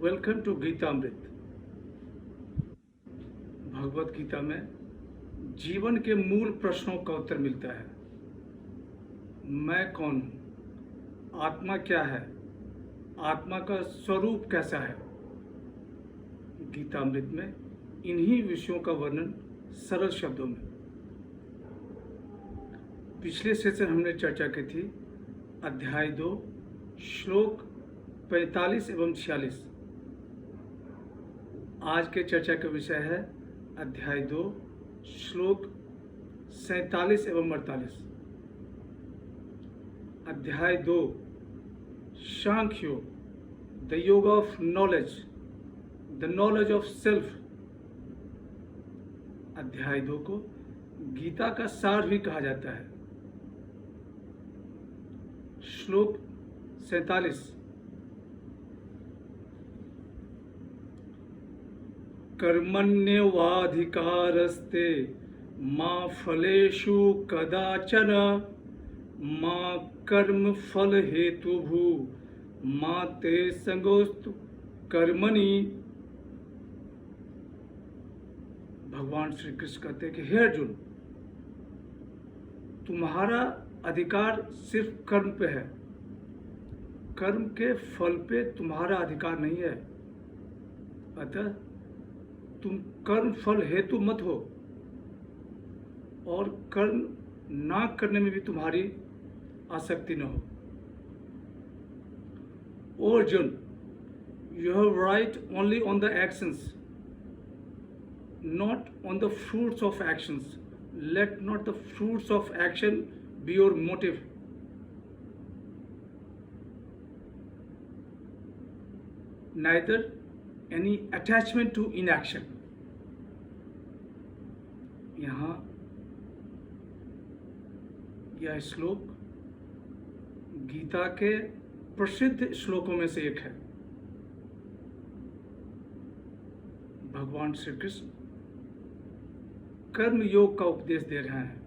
Welcome to Geetamrit. Bhagavad Gita में जीवन के मूल प्रश्नों का उत्तर मिलता है। मैं कौन हूँ? आत्मा क्या है? आत्मा का स्वरूप कैसा है? गीतामृत में इन्हीं विषयों का वर्णन सरल शब्दों में। पिछले सेशन हमने चर्चा की थी अध्याय 2 श्लोक 45 एवं 46। आज के चर्चा का विषय है अध्याय 2 श्लोक 47 एवं 48। अध्याय 2 सांख्य योग, द योग of knowledge, the knowledge of self. अध्याय 2 को गीता का सार भी कहा जाता है। श्लोक 47। कर्मण्येवाधिकारस्ते मा फलेषु कदाचन मा कर्म फल हेतुभू मा ते संगोस्तु कर्मणि। भगवान श्री कृष्ण कहते हैं कि हे अर्जुन, तुम्हारा अधिकार सिर्फ कर्म पे है, कर्म के फल पे तुम्हारा अधिकार नहीं है। अतः तुम कर्म फल हेतु मत हो और कर्म ना करने में भी तुम्हारी आसक्ति न हो। ओ Arjun, you have right only on the actions, not on the fruits of actions. Let not the fruits of action be your motive. Neither any attachment to inaction. यहाँ यह श्लोक गीता के प्रसिद्ध श्लोकों में से एक है। भगवान श्री कृष्ण कर्म योग का उपदेश दे रहे हैं।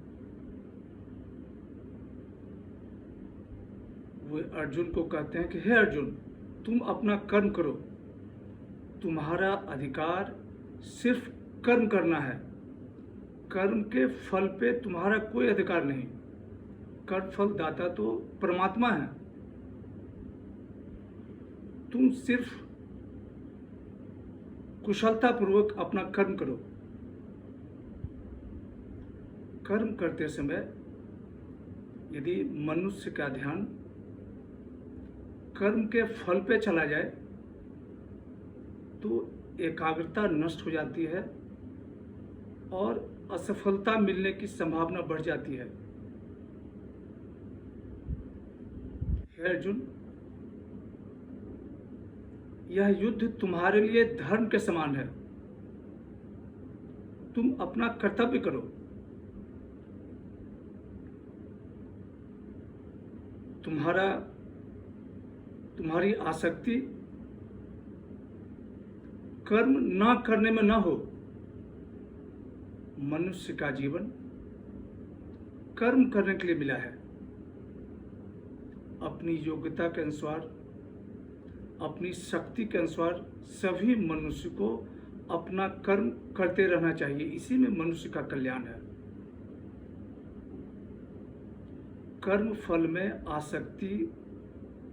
वो अर्जुन को कहते हैं कि हे अर्जुन, तुम अपना कर्म करो, तुम्हारा अधिकार सिर्फ कर्म करना है, कर्म के फल पे तुम्हारा कोई अधिकार नहीं। कर्म फल दाता तो परमात्मा है, तुम सिर्फ कुशलतापूर्वक अपना कर्म करो। कर्म करते समय यदि मनुष्य का ध्यान कर्म के फल पे चला जाए तो एकाग्रता नष्ट हो जाती है और असफलता मिलने की संभावना बढ़ जाती है। हे अर्जुन, यह युद्ध तुम्हारे लिए धर्म के समान है। तुम अपना कर्तव्य करो। तुम्हारी आसक्ति कर्म ना करने में ना हो। मनुष्य का जीवन कर्म करने के लिए मिला है। अपनी योग्यता के अनुसार, अपनी शक्ति के अनुसार सभी मनुष्य को अपना कर्म करते रहना चाहिए। इसी में मनुष्य का कल्याण है। कर्म फल में आसक्ति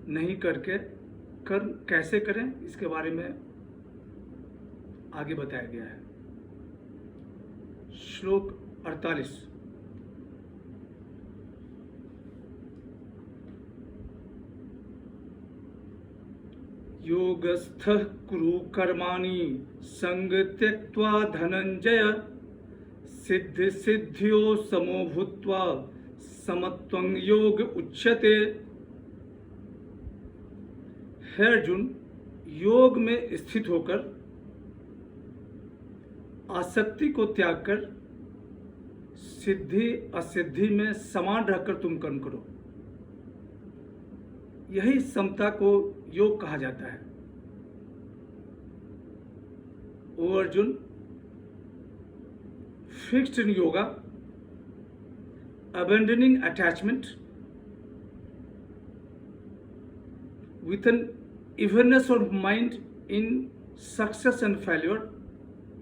नहीं करके कर्म कैसे करें, इसके बारे में आगे बताया गया है। श्लोक 48। योगस्थः कुरु कर्माणि संग त्यक्त्वा धनंजय सिद्ध सिद्धियो समो भूत्वा समत्वं योग उच्यते। हे अर्जुन, योग में स्थित होकर आसक्ति को त्याग कर सिद्धि असिद्धि में समान रहकर तुम कर्म करो। यही समता को योग कहा जाता है। O Arjun, fixed in yoga, abandoning attachment with an evenness of mind in success and failure,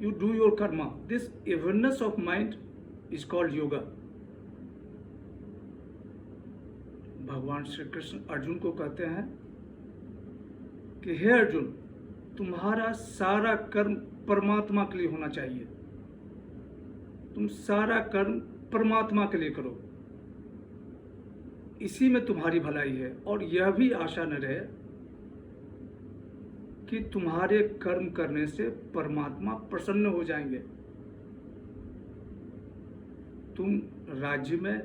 you do your karma. This awareness of mind is called yoga. भगवान श्री कृष्ण अर्जुन को कहते हैं कि हे अर्जुन, तुम्हारा सारा कर्म परमात्मा के लिए होना चाहिए। तुम सारा कर्म परमात्मा के लिए करो, इसी में तुम्हारी भलाई है। और यह भी आशा न रहे कि तुम्हारे कर्म करने से परमात्मा प्रसन्न हो जाएंगे। तुम राज्य में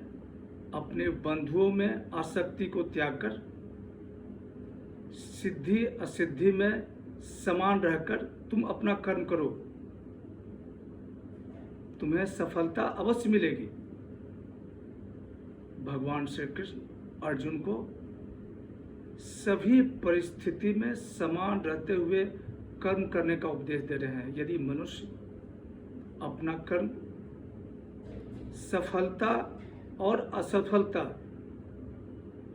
अपने बंधुओं में आसक्ति को त्याग कर सिद्धि असिद्धि में समान रहकर तुम अपना कर्म करो, तुम्हें सफलता अवश्य मिलेगी। भगवान श्री कृष्ण अर्जुन को सभी परिस्थिति में समान रहते हुए कर्म करने का उपदेश दे रहे हैं। यदि मनुष्य अपना कर्म सफलता और असफलता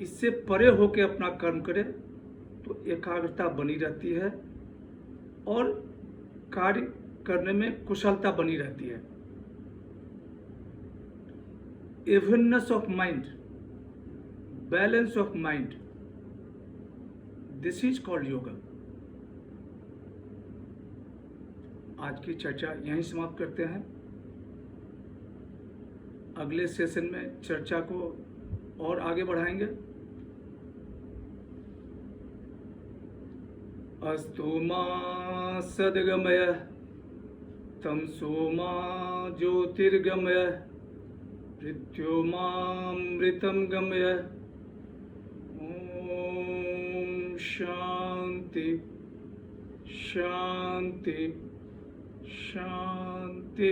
इससे परे होकर अपना कर्म करे तो एकाग्रता बनी रहती है और कार्य करने में कुशलता बनी रहती है। Evenness of mind, balance of mind, this is called yoga. आज की चर्चा यहीं समाप्त करते हैं। अगले सेशन में चर्चा को और आगे बढ़ाएंगे। अस्तु मा सद्गमय तमसो मा ज्योतिर्गमय मृत्युमामृतं गमय। ओम शांति शांति शांति।